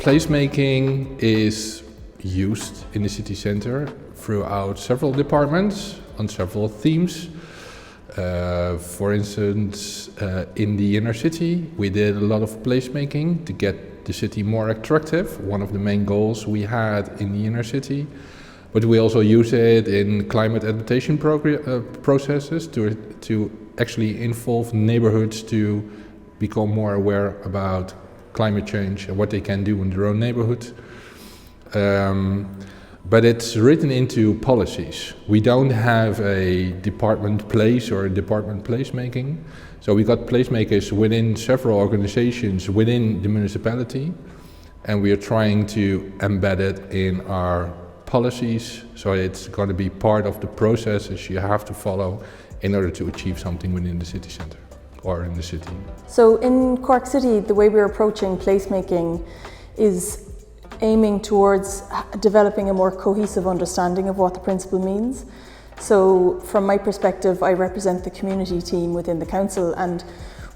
Placemaking is used in the city center throughout several departments on several themes. For instance, in the inner city, we did a lot of placemaking to get the city more attractive, one of the main goals we had in the inner city. But we also use it in climate adaptation processes to actually involve neighborhoods to become more aware about climate change and what they can do in their own neighborhood. But it's written into policies. We don't have a department place or a department placemaking. So we got placemakers within several organizations within the municipality, and we are trying to embed it in our policies. So it's going to be part of the processes you have to follow in order to achieve something within the city center or in the city. So in Cork City, the way we're approaching placemaking is aiming towards developing a more cohesive understanding of what the principle means. So from my perspective, I represent the community team within the council, and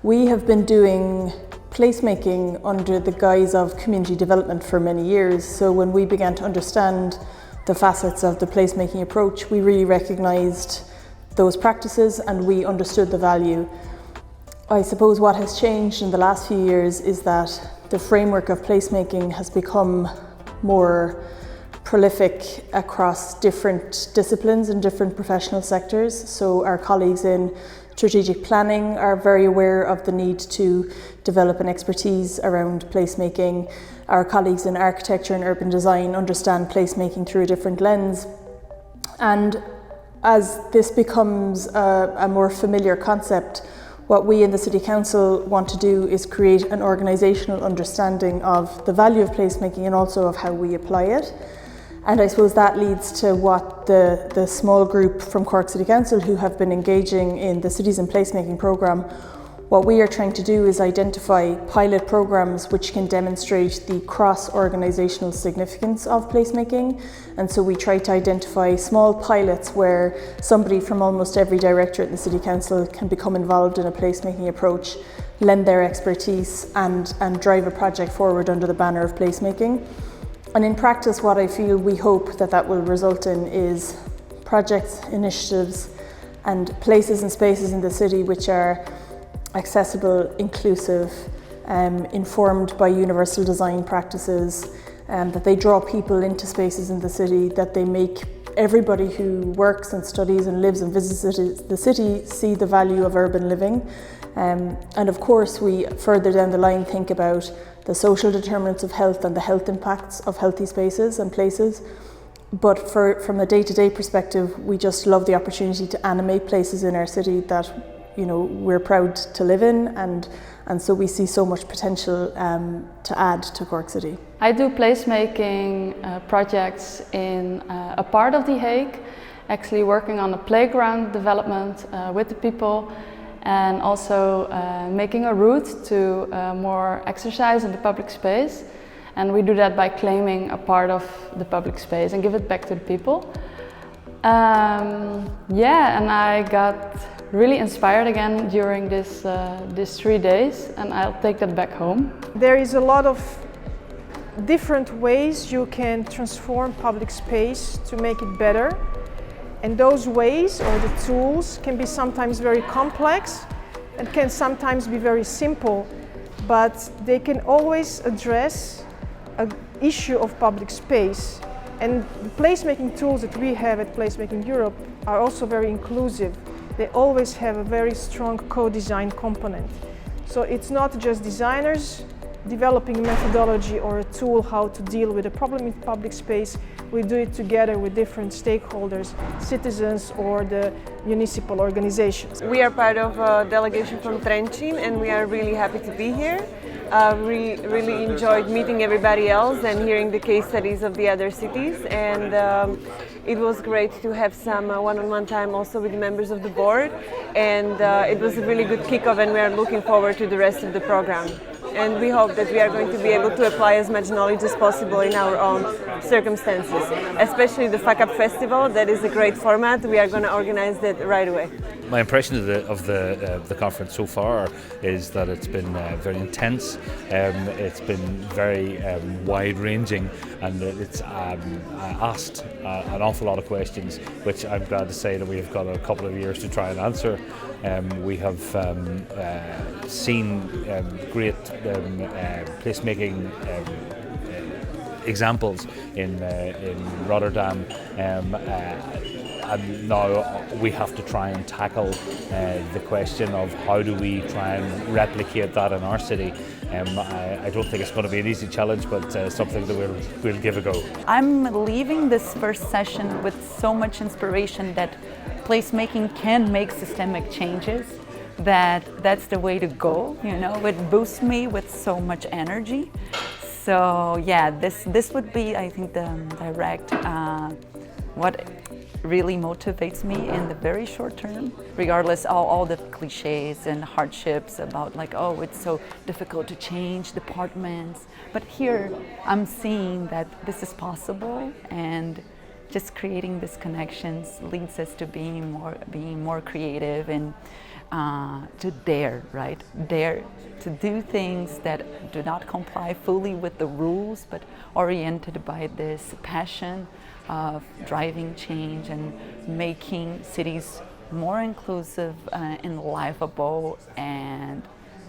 we have been doing placemaking under the guise of community development for many years. So when we began to understand the facets of the placemaking approach, we really recognised those practices and we understood the value. I suppose what has changed in the last few years is that the framework of placemaking has become more prolific across different disciplines and different professional sectors. So our colleagues in strategic planning are very aware of the need to develop an expertise around placemaking. Our colleagues in architecture and urban design understand placemaking through a different lens. And as this becomes a more familiar concept, what we in the City Council want to do is create an organisational understanding of the value of placemaking and also of how we apply it. And I suppose that leads to what the small group from Cork City Council who have been engaging in the Cities in Placemaking programme, what we are trying to do is identify pilot programmes which can demonstrate the cross-organisational significance of placemaking. And so we try to identify small pilots where somebody from almost every directorate in the City Council can become involved in a placemaking approach, lend their expertise and drive a project forward under the banner of placemaking. And in practice, what I feel we hope that will result in is projects, initiatives and places and spaces in the city which are accessible, inclusive, informed by universal design practices, that they draw people into spaces in the city, that they make everybody who works and studies and lives and visits the city see the value of urban living. And of course, we further down the line think about the social determinants of health and the health impacts of healthy spaces and places. But from a day-to-day perspective, we just love the opportunity to animate places in our city that we're proud to live in, and so we see so much potential to add to Cork City. I do placemaking projects in a part of The Hague, actually working on a playground development with the people, and also making a route to more exercise in the public space. And we do that by claiming a part of the public space and give it back to the people. And I got really inspired again during these 3 days, and I'll take that back home. There is a lot of different ways you can transform public space to make it better. And those ways or the tools can be sometimes very complex and can sometimes be very simple, but they can always address an issue of public space. And the placemaking tools that we have at Placemaking Europe are also very inclusive. They always have a very strong co-design component. So it's not just designers developing a methodology or a tool how to deal with a problem in public space, we do it together with different stakeholders, citizens or the municipal organizations. We are part of a delegation from Trenčín and we are really happy to be here. We really enjoyed meeting everybody else and hearing the case studies of the other cities, and it was great to have some one-on-one time also with the members of the board, and it was a really good kickoff, and we are looking forward to the rest of the program. And we hope that we are going to be able to apply as much knowledge as possible in our own circumstances, especially the Fuck Up Festival. That is a great format. We are going to organize that right away. My impression of the conference so far is that it's been very intense, it's been very wide-ranging, and it's asked an awful lot of questions, which I'm glad to say that we've got a couple of years to try and answer. We have seen great placemaking examples in Rotterdam, and now we have to try and tackle the question of how do we try and replicate that in our city. I don't think it's going to be an easy challenge, but something that we'll give a go. I'm leaving this first session with so much inspiration that placemaking can make systemic changes, that's the way to go, you know. It boosts me with so much energy. So yeah, this would be, I think, the direct what really motivates me in the very short term, regardless of all the cliches and hardships about like, oh, it's so difficult to change departments. But here I'm seeing that this is possible, and just creating these connections leads us to being more creative and to dare to do things that do not comply fully with the rules, but oriented by this passion of driving change and making cities more inclusive and livable and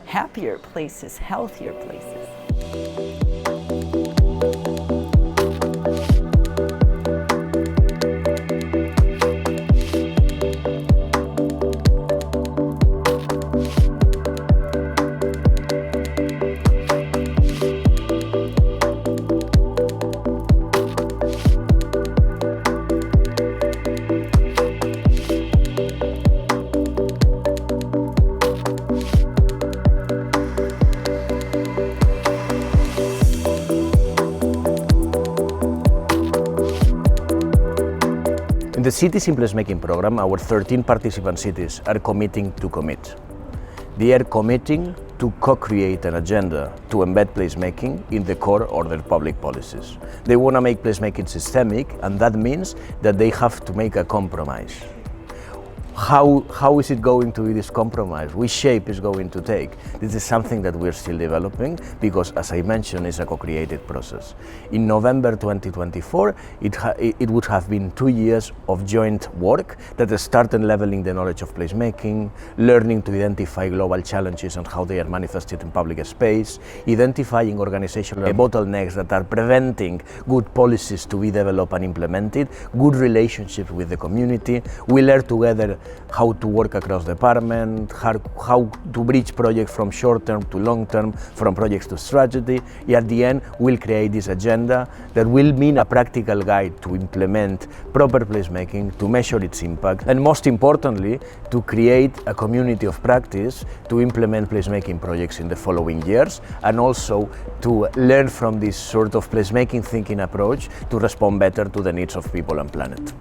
happier places, healthier places. In the Citizen Placemaking program, our 13 participant cities are committing to commit. They are committing to co-create an agenda to embed placemaking in the core of their public policies. They want to make placemaking systemic, and that means that they have to make a compromise. How is it going to be this compromise? Which shape is going to take? This is something that we're still developing because, as I mentioned, it's a co-created process. In November 2024, it would have been 2 years of joint work that started leveling the knowledge of placemaking, learning to identify global challenges and how they are manifested in public space, identifying organizational bottlenecks that are preventing good policies to be developed and implemented, good relationships with the community. We learn together how to work across department, how to bridge projects from short term to long term, from projects to strategy. And at the end, we'll create this agenda that will mean a practical guide to implement proper placemaking, to measure its impact, and most importantly, to create a community of practice to implement placemaking projects in the following years, and also to learn from this sort of placemaking thinking approach to respond better to the needs of people and planet.